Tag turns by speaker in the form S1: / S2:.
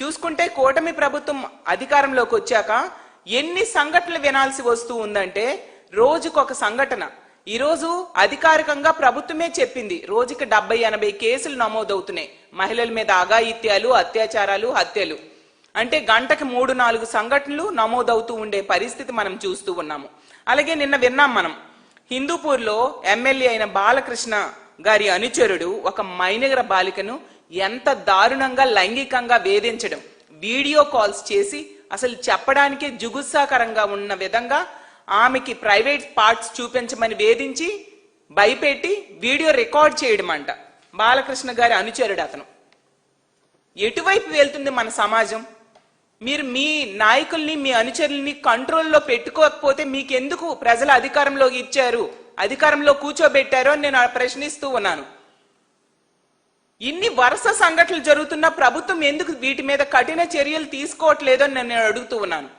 S1: చూసుకుంటే కూటమి ప్రభుత్వం అధికారంలోకి వచ్చాక ఎన్ని సంఘటనలు వినాల్సి వస్తూ ఉందంటే రోజుకొక సంఘటన. ఈరోజు అధికారికంగా ప్రభుత్వమే చెప్పింది రోజుకి 70-80 కేసులు నమోదవుతున్నాయి మహిళల మీద అఘాయిత్యాలు, అత్యాచారాలు, హత్యలు. అంటే గంటకి 3-4 సంఘటనలు నమోదవుతూ ఉండే పరిస్థితి మనం చూస్తూ ఉన్నాము. అలాగే నిన్న విన్నాం మనం, హిందూపూర్లో ఎమ్మెల్యే అయిన బాలకృష్ణ గారి అనుచరుడు ఒక మైనర్ బాలికను ఎంత దారుణంగా లైంగికంగా వేధించడం, వీడియో కాల్స్ చేసి అసలు చెప్పడానికే జుగుత్సాకరంగా ఉన్న విధంగా ఆమెకి ప్రైవేట్ పార్ట్స్ చూపించమని వేధించి భయపెట్టి వీడియో రికార్డ్ చేయడం అంట. బాలకృష్ణ గారి అనుచరుడు అతను. ఎటువైపు వెళ్తుంది మన సమాజం? మీరు మీ నాయకుల్ని, మీ అనుచరుల్ని కంట్రోల్లో పెట్టుకోకపోతే మీకెందుకు ప్రజల అధికారంలోకి ఇచ్చారు, అధికారంలో కూర్చోబెట్టారు అని నేను ప్రశ్నిస్తూ ఉన్నాను. ఇన్ని వరుస సంఘటనలు జరుగుతున్న ప్రభుత్వం ఎందుకు వీటి మీద కఠిన చర్యలు తీసుకోవట్లేదో నేను అడుగుతూ ఉన్నాను.